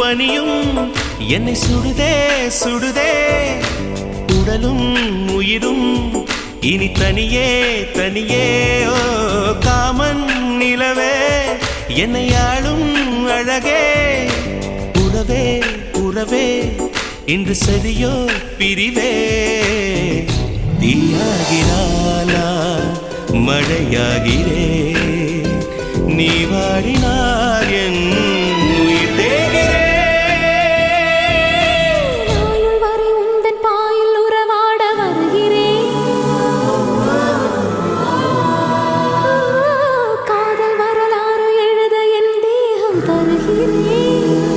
பனியும் என்னை சுடுதே சுடுதே உடலும் உயிரும் இனி தனியே தனியே ஓ காமன் நிலவே என்னை ஆளும் அழகே உறவே உறவே இன்று சரியோ பிரிவே தீயாகினாலா மழையாகிறே நீ வாடினார் என் உயிர் தேகிறேன் வரை உந்தன் பாயில் உறவாட வருகிறேன் காதல் வரலாறு எழுத என் தேகம் தருகிறேன்